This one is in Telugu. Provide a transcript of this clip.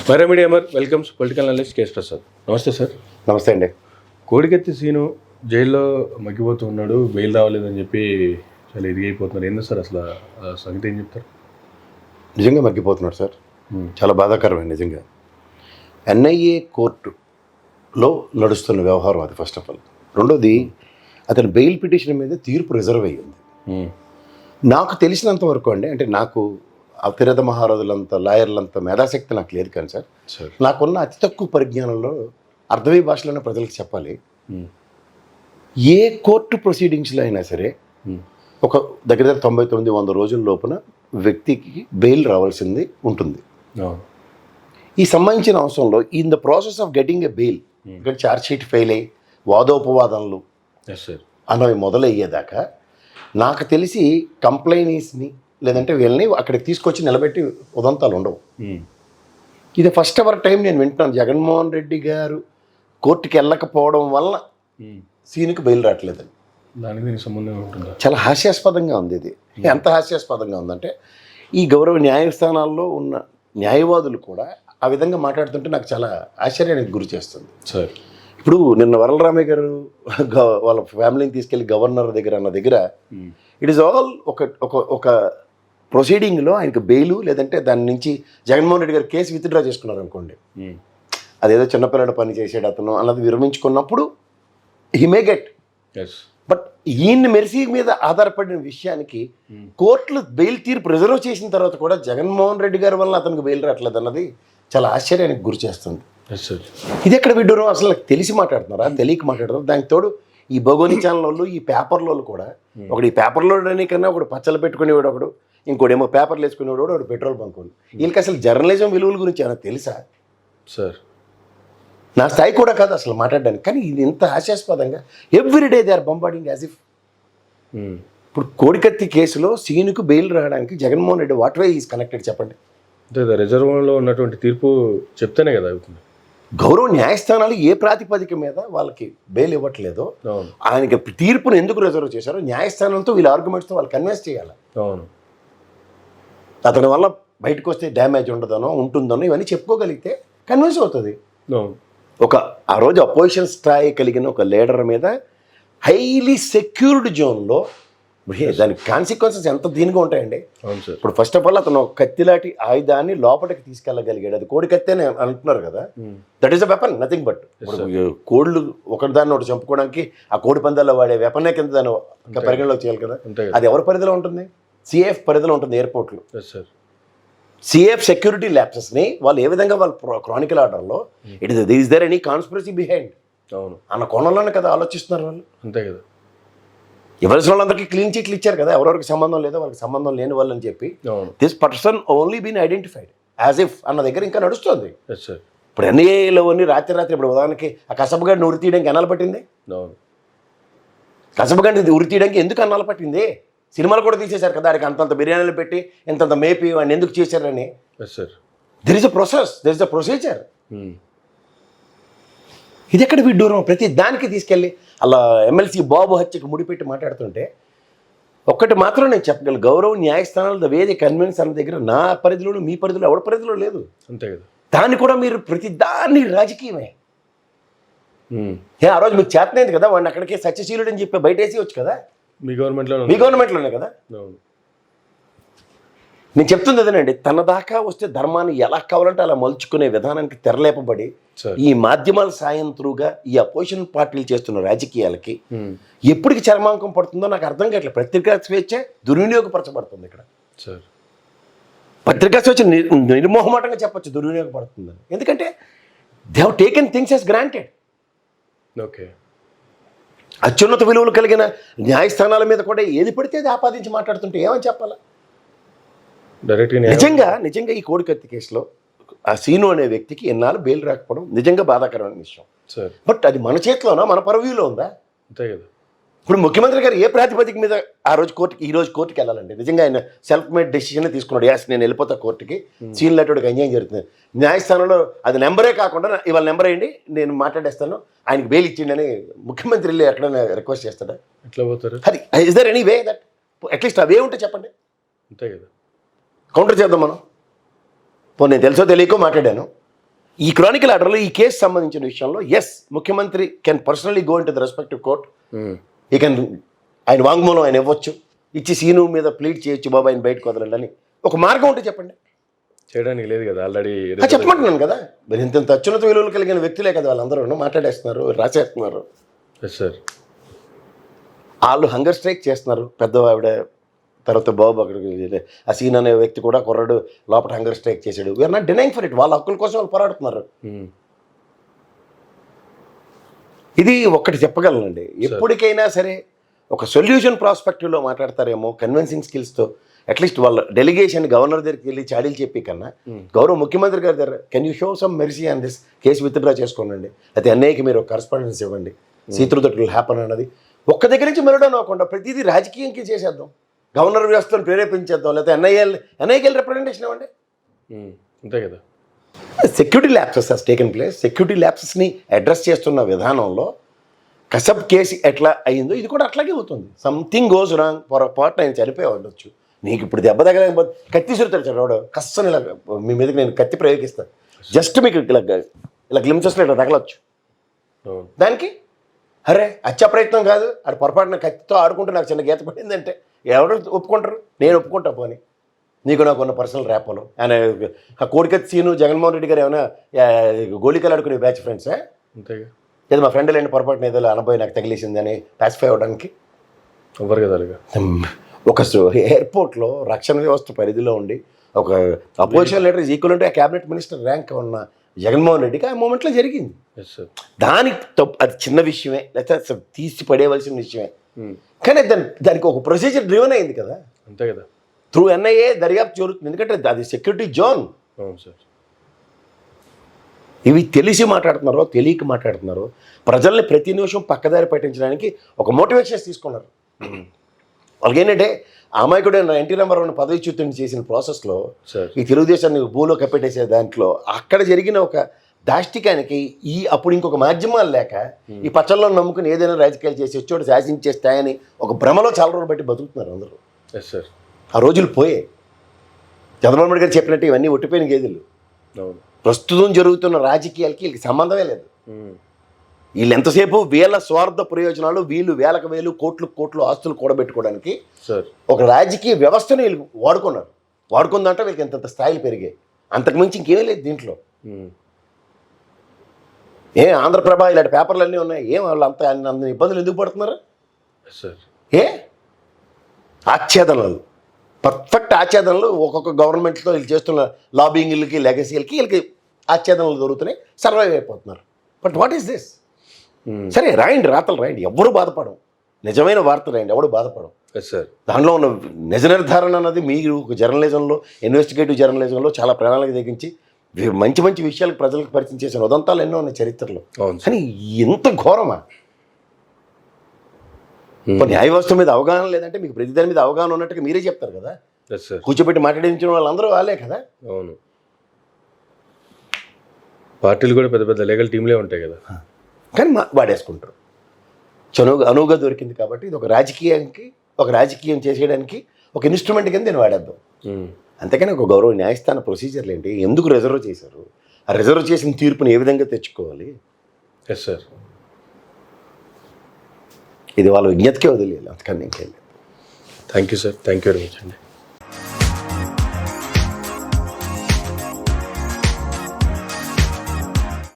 మరో media welcomes political analyst KS Prasad. నమస్తే సార్. నమస్తే అండి. కోడికత్తి సీను జైల్లో మగ్గిపోతూ ఉన్నాడు, బెయిల్ రావలేదని చెప్పి చాలా ఇదిగైపోతున్నారు. ఏంది సార్ అసలు సంగతి ఏం చెప్తారు? నిజంగా మగ్గిపోతున్నాడు సార్. చాలా బాధాకరమైన నిజంగా. ఎన్ఐఏ కోర్టులో నడుస్తున్న వ్యవహారం అది ఫస్ట్ ఆఫ్ ఆల్. రెండోది, అతని బెయిల్ పిటిషన్ మీద తీర్పు రిజర్వ్ అయ్యింది. నాకు తెలిసినంత వరకు అండి, అంటే నాకు అతిరథ మహారాజులంత లాయర్లంత మేధాశక్తి నాకు లేదు కానీ సార్, నాకున్న అతి తక్కువ పరిజ్ఞానంలో అర్థమయ్యే భాషలోనే ప్రజలకు చెప్పాలి. ఏ కోర్టు ప్రొసీడింగ్స్లో అయినా సరే ఒక దగ్గర 99-100 రోజుల లోపున వ్యక్తికి బెయిల్ రావాల్సింది ఉంటుంది. ఈ సంబంధించిన అంశంలో in the process of getting a bail, ఇక్కడ ఛార్జ్ షీట్ ఫెయిల్ అయ్యి వాదోపవాదనలు అన్నవి మొదలయ్యేదాకా నాకు తెలిసి కంప్లైనీస్ని లేదంటే వీళ్ళని అక్కడికి తీసుకొచ్చి నిలబెట్టి ఉదంతాలు ఉండవు. ఇది ఫస్ట్ ఎవర్ టైం నేను వింటున్నాను. జగన్మోహన్ రెడ్డి గారు కోర్టుకి వెళ్ళకపోవడం వల్ల సీనుకి బెయిల్ రావట్లేదని. దానికి సంబంధం ఉంటుందా? చాలా హాస్యాస్పదంగా ఉంది ఇది. ఎంత హాస్యాస్పదంగా ఉందంటే, ఈ గౌరవ న్యాయస్థానాల్లో ఉన్న న్యాయవాదులు కూడా ఆ విధంగా మాట్లాడుతుంటే నాకు చాలా ఆశ్చర్యానికి గురి చేస్తుంది సార్. ఇప్పుడు నిన్న వరలరామయ్య గారు వాళ్ళ ఫ్యామిలీని తీసుకెళ్లి గవర్నర్ దగ్గర అన్న దగ్గర ఇట్ ఈస్ ఆల్ ఒక ప్రొసీడింగ్లో ఆయనకు బెయిలు లేదంటే దాని నుంచి జగన్మోహన్ రెడ్డి గారు కేసు విత్డ్రా చేసుకున్నారు అనుకోండి, అదేదో చిన్నపిల్లడ పని చేసాడు అతను అన్నది విరమించుకున్నప్పుడు హీ మే గెట్. బట్ ఈయన్ని మెర్సీ మీద ఆధారపడిన విషయానికి కోర్టులు బెయిల్ తీర్పు రిజర్వ్ చేసిన తర్వాత కూడా జగన్మోహన్ రెడ్డి గారి వల్ల అతనికి బెయిల్ రావట్లేదు అన్నది చాలా ఆశ్చర్యానికి గురి చేస్తుంది. ఇది ఎక్కడ విడ్డూరం? అసలు తెలిసి మాట్లాడుతున్నారా, తెలియక మాట్లాడుతున్నారు? దానికి తోడు ఈ భగోని ఛానల్ వాళ్ళు, ఈ పేపర్లో కూడా, ఒకటి ఈ పేపర్లో కన్నా ఒకటి పచ్చలు పెట్టుకునేవాడు ఒకడు, ఇంకోటేమో పేపర్లు వేసుకునేవాడు ఒకటి పెట్రోల్ బంకులు. వీళ్ళకి అసలు జర్నలిజం విలువల గురించి ఏమైనా తెలుసా సార్? నా స్థాయి కూడా కాదు అసలు మాట్లాడడానికి. కానీ ఇది ఇంత హాస్యాస్పదంగా everyday they are bombarding as if. ఇప్పుడు కోడికత్తి కేసులో సీనుకు బెయిల్ రావడానికి Jaganmohan Reddy what way is connected చెప్పండి? రిజర్వ్లో ఉన్నటువంటి తీర్పు చెప్తేనే కదా అవుతుంది. గౌరవ న్యాయస్థానాలు ఏ ప్రాతిపదిక మీద వాళ్ళకి బెయిల్ ఇవ్వట్లేదో, ఆయనకి తీర్పును ఎందుకు రిజర్వ్ చేశారో న్యాయస్థానంతో వీళ్ళ ఆర్గ్యుమెంట్స్తో వాళ్ళు కన్విన్స్ చేయాలి. అవును, అతని వల్ల బయటకు వస్తే డ్యామేజ్ ఉండదనో ఉంటుందనో ఇవన్నీ చెప్పుకోగలిగితే కన్విన్స్ అవుతుంది. ఆ రోజు అపోజిషన్ స్థాయి కలిగిన ఒక లీడర్ మీద హైలీ సెక్యూర్డ్ జోన్లో దానికి కాన్సిక్వెన్సెస్ ఎంత దీనిగా ఉంటాయండి. ఇప్పుడు ఫస్ట్ ఆఫ్ ఆల్ అతను ఒక కత్తిలాంటి ఆయుధాన్ని లోపలికి తీసుకెళ్ళగలిగాడు. అది కోడి కత్తి అని అంటున్నారు కదా, that is a weapon, nothing but. కోళ్ళు ఒకటిదాన్ని ఒకటి చంపుకోవడానికి ఆ కోడి పందాల్లో వాడే వెపనే కింద దాన్ని పరిగణలో చేయాలి కదా. అది ఎవరి పరిధిలో ఉంటుంది? సిఎఫ్ పరిధిలో ఉంటుంది ఎయిర్పోర్ట్లు. సిఎఫ్ సెక్యూరిటీ ల్యాప్సెస్ని వాళ్ళు ఏ విధంగా వాళ్ళ క్రానికల్ ఆర్డర్లో is there any conspiracy behind అన్న కోణంలోనే కదా ఆలోచిస్తున్నారు వాళ్ళు. అంతే కదా. ఎవరిసిన వాళ్ళందరికీ క్లీన్ చీట్లు ఇచ్చారు కదా, ఎవరెవరికి సంబంధం లేదో వాళ్ళకి సంబంధం లేని వాళ్ళని చెప్పి this person only been identified as if అన్న దగ్గర ఇంకా నడుస్తుంది. ఇప్పుడు ఎన్ఐఏలో రాత్రి ఇప్పుడు ఉదాహరణకి ఆ కసబగాడిని ఉరి తీయడానికి ఎన్నాళ్ళు పట్టింది? కసబగాడిని ఉరి తీయడానికి ఎందుకు అన్నాళ్ళు పట్టింది? సినిమాలు కూడా తీసేశారు కదా, ఆడికి అంతంత బిర్యానీలు పెట్టి ఇంతంత మేపి వాడిని ఎందుకు చేశారని. There is a process, there is a procedure. ఇది ఎక్కడ విడ్డూరం? ప్రతి దానికి తీసుకెళ్ళి అలా ఎమ్మెల్సీ బాబు హత్యకు ముడిపెట్టి మాట్లాడుతుంటే ఒక్కటి మాత్రం నేను చెప్పగలను, గౌరవ న్యాయస్థానాలు ద వే దే కన్విన్స్ అన్న దగ్గర నా పరిధిలోనూ మీ పరిధిలో ఎవరి పరిధిలో లేదు. అంతే కదా. దాన్ని కూడా మీరు ప్రతి దాన్ని రాజకీయమే. ఆ రోజు మీకు చేతనైంది కదా వాడిని అక్కడికే సత్యశీలుడు అని చెప్పి బయట వేసి వచ్చు కదా, మీ గవర్నమెంట్లోనే కదా. నేను చెప్తుంది అదేనండి, తన దాకా వస్తే ధర్మాన్ని ఎలా కావాలంటే అలా మలుచుకునే విధానానికి తెరలేపబడి ఈ మాధ్యమాల సాయం త్రూగా ఈ అపోజిషన్ పార్టీలు చేస్తున్న రాజకీయాలకి ఎప్పటికి చర్మాంకం పడుతుందో నాకు అర్థం కావట్లేదు. పత్రికా స్వేచ్ఛ దుర్వినియోగపరచబడుతుంది ఇక్కడ. పత్రికా స్వేచ్ఛ నిర్మోహమాటంగా చెప్పచ్చు దుర్వినియోగపడుతుందని. ఎందుకంటే they have taken things as granted. Okay, అత్యున్నత విలువలు కలిగిన న్యాయస్థానాల మీద కూడా ఏది పడితే అది ఆపాదించి మాట్లాడుతుంటే ఏమని చెప్పాలా? నిజంగా ఈ కోడికత్తి కేసులో ఆ సీను అనే వ్యక్తికి ఎన్నాళ్ళు బెయిల్ రాకపోవడం నిజంగా బాధాకరమైన విషయం. బట్ అది మన చేతిలోనా, మన పర్వ్యూలో ఉందా? అంతే కదా. ఇప్పుడు ముఖ్యమంత్రి గారు ఏ ప్రాతిపదిక మీద ఈ రోజు కోర్టుకి వెళ్ళాలండి? నిజంగా ఆయన సెల్ఫ్ మేడ్ డెసిషన్ తీసుకున్నాడు. యాస్ నేను వెళ్ళిపోతా కోర్టుకి, సీన్ లాంటి అన్యాయం జరుగుతుంది. న్యాయస్థానంలో అది నెంబరే కాకుండా ఇవాళ నెంబర్ అయ్యండి నేను మాట్లాడేస్తాను ఆయనకి బెయిల్ ఇచ్చిండి అని ముఖ్యమంత్రి వెళ్ళి ఎక్కడైనా రిక్వెస్ట్ చేస్తాడా? ఎట్లా పోతారు? అది is there any way that at least అవే ఉంటే చెప్పండి. అంతే కదా. కౌంటర్ చేద్దాం మనం. నేను తెలుసో తెలియకో మాట్లాడాను, ఈ క్రానికల్ ఆర్డర్లో ఈ కేసు సంబంధించిన విషయంలో ఎస్ ముఖ్యమంత్రి can personally go in to the respective court. ఈ కెన్ ఆయన వాంగ్మూలం ఆయన ఇవ్వచ్చు, ఇచ్చి సీను మీద ప్లీడ్ చేయొచ్చు, బాబా ఆయన బయటకు వదలండి అని. ఒక మార్గం ఉంటే చెప్పండి. చేయడానికి లేదు కదా ఆల్రెడీ. చెప్పమంటున్నాను కదా, మరి ఇంత అత్యున్నత విలువలు కలిగిన వ్యక్తులే కదా వాళ్ళందరూ, మాట్లాడేస్తున్నారు, రాసేస్తున్నారు. Yes sir. వాళ్ళు హంగర్ స్ట్రైక్ చేస్తున్నారు. పెద్ద ఆవిడ తర్వాత బాబు అక్కడికి ఆ సీన్ అనే వ్యక్తి కూడా కుర్రాడు లోపల హంగర్ స్ట్రైక్ చేశాడు. We are not denying for it. వాళ్ళ హక్కుల కోసం వాళ్ళు పోరాడుతున్నారు. ఇది ఒక్కటి చెప్పగలనండి, ఎప్పటికైనా సరే ఒక సొల్యూషన్ ప్రాస్పెక్టివ్లో మాట్లాడతారేమో కన్విన్సింగ్ స్కిల్స్తో. అట్లీస్ట్ వాళ్ళ డెలిగేషన్ గవర్నర్ దగ్గరికి వెళ్ళి చాడీలు చెప్పి కన్నా గౌరవ ముఖ్యమంత్రి గారి దగ్గర can you show some mercy on this case withdraw చేసుకోనండి, అయితే అన్నయ్యకి మీరు ఒక కరస్పాండెన్స్ ఇవ్వండి, సీత్రు దట్ విల్ హ్యాపన్ అన్నది. ఒక్క దగ్గర నుంచి మెరడం అవ్వకుండా ప్రతిదీ రాజకీయంకి చేసేద్దాం, గవర్నర్ వ్యవస్థను ప్రేరేపించేద్దాం, లేకపోతే ఎన్ఐకి రిప్రజెంటేషన్ ఇవ్వండి. అంతే కదా. Security lapses has taken place. Security ల్యాప్సెస్ని అడ్రస్ చేస్తున్న విధానంలో కసబ్ కేసు ఎట్లా అయిందో ఇది కూడా అట్లాగే అవుతుంది. సంథింగ్ గోస్ రాంగ్, పొరపాటు ఆయన చనిపోయి ఉండొచ్చు. నీకు ఇప్పుడు దెబ్బ దగ్గర కత్తి సురుతాడు చదవడు, కష్టం ఇలా మీ మీదకి నేను కత్తి ప్రయోగిస్తాను, జస్ట్ మీకు ఇలా గ్లిమ్సెస్లో ఇట్లా తగలొచ్చు. దానికి అరే హత్య ప్రయత్నం కాదు, అది పొరపాటున కత్తితో ఆడుకుంటూ నాకు చిన్న గీత పడిందంటే ఎవరు ఒప్పుకుంటారు? నేను ఒప్పుకుంటా పోని, నీకు నాకు ఉన్న పర్సనల్ ర్యాపలో. ఆయన ఆ కోడికత్తి సీను జగన్మోహన్ రెడ్డి గారు ఏమైనా గోళికలు ఆడుకునే బ్యాచ్ ఫ్రెండ్సా? అంతేగా. ఏదో మా ఫ్రెండ్ లేని పొరపాటున ఏదో అనబోయి నాకు తగిలేసింది అని పాసిఫై అవ్వడానికి ఎవరు కదా. ఒక ఎయిర్పోర్ట్లో రక్షణ వ్యవస్థ పరిధిలో ఉండి ఒక opposition leader equal to cabinet minister rank ఉన్న జగన్మోహన్ రెడ్డికి ఆ మూమెంట్లో జరిగింది. దానికి అది చిన్న విషయమే, లేకపోతే తీసి పడేయవలసిన విషయమే, కానీ దానికి ఒక ప్రొసీజర్ డ్రివెన్ అయింది కదా. అంతే కదా. త్రూ ఎన్ఐఏ దర్యాప్తు జరుగుతుంది, ఎందుకంటే అది సెక్యూరిటీ జోన్. అవును సార్. ఇవి తెలిసి మాట్లాడుతున్నారో తెలియక మాట్లాడుతున్నారో ప్రజల్ని ప్రతి నిమిషం పక్కదారి పట్టించడానికి ఒక మోటివేషన్స్ తీసుకున్నారు. వాళ్ళకి ఏంటంటే అమాయకుడు ఎన్టీ రామారావుని పదవిచ్యుతుని చేసిన ప్రాసెస్లో ఈ తెలుగుదేశాన్ని భూలో కప్పెట్టేసే దాంట్లో అక్కడ జరిగిన ఒక దాష్టికానికి అప్పుడు ఇంకొక మాధ్యమాలు లేక ఈ పచ్చల్లో నమ్ముకుని ఏదైనా రాజకీయాలు చేసి వచ్చేవాడు శాసించేస్తాయని ఒక భ్రమలో చాలా రోజులు బట్టి బతుకుతున్నారు అందరూ. Yes sir. ఆ రోజులు పోయే. చంద్రబాబు నాయుడు గారు చెప్పినట్టు ఇవన్నీ ఒట్టిపోయిన గేదెలు. ప్రస్తుతం జరుగుతున్న రాజకీయాలకి వీళ్ళకి సంబంధమే లేదు. వీళ్ళు ఎంతసేపు వీళ్ళ స్వార్థ ప్రయోజనాలు, వీళ్ళు వేలకు వేలు కోట్లు ఆస్తులు కూడబెట్టుకోవడానికి ఒక రాజకీయ వ్యవస్థను వీళ్ళు వాడుకున్నారు. వాడుకుందంటే వీళ్ళకి ఎంత స్థాయిలు పెరిగాయి, అంతకుమించి ఇంకేమీ లేదు దీంట్లో. ఆంధ్రప్రభ ఇలాంటి పేపర్లు అన్నీ ఉన్నాయి, వాళ్ళు అంత ఇబ్బందులు ఎందుకు పడుతున్నారు? ఆచ్ఛేదనలు, పర్ఫెక్ట్ ఆచ్ఛేదనలు ఒక్కొక్క గవర్నమెంట్లో వీళ్ళు చేస్తున్న లాబింగ్లకి లెగసీలకి వీళ్ళకి ఆచ్ఛేదనలు దొరుకుతున్నాయి, సర్వైవ్ అయిపోతున్నారు. But what is this? సరే రాయండి, రాతలు రాయండి, ఎవరు బాధపడం, నిజమైన వార్త రాయండి, ఎవడు బాధపడం. దానిలో ఉన్న నిజ నిర్ధారణ అన్నది మీరు జర్నలిజంలో, ఇన్వెస్టిగేటివ్ జర్నలిజంలో చాలా ప్రణాళిక తెగించి మంచి మంచి విషయాలకు ప్రజలకు పరిచయం చేసిన ఉదంతాలు ఎన్నో ఉన్నాయి చరిత్రలో. కానీ ఎంత ఘోరమా? న్యాయ వ్యవస్థ మీద అవగాహన లేదంటే మీకు ప్రతి దాని మీద అవగాహన ఉన్నట్టుగా మీరే చెప్తారు కదా. కూర్చోబెట్టి మాట్లాడించిన వాళ్ళందరూ వాళ్ళే కదా. అవును, పార్టీలు కూడా పెద్ద పెద్ద లీగల్ టీంలే ఉంటాయి కదా. కానీ వాడేసుకుంటారు. అనువుగా దొరికింది కాబట్టి ఇది ఒక రాజకీయం చేసేయడానికి ఒక ఇన్స్ట్రుమెంట్ కింద నేను వాడేద్దాం. అంతేకాని ఒక గౌరవ న్యాయస్థాన ప్రొసీజర్లు ఏంటి, ఎందుకు రిజర్వ్ చేశారు, ఆ రిజర్వ్ చేసిన తీర్పుని ఏ విధంగా తెచ్చుకోవాలి? Yes sir. ఇది వాళ్ళ విజ్ఞతకే వదిలేదు, అంతకన్నా ఇంకేం లేదు. Thank you sir. Thank you very much అండి.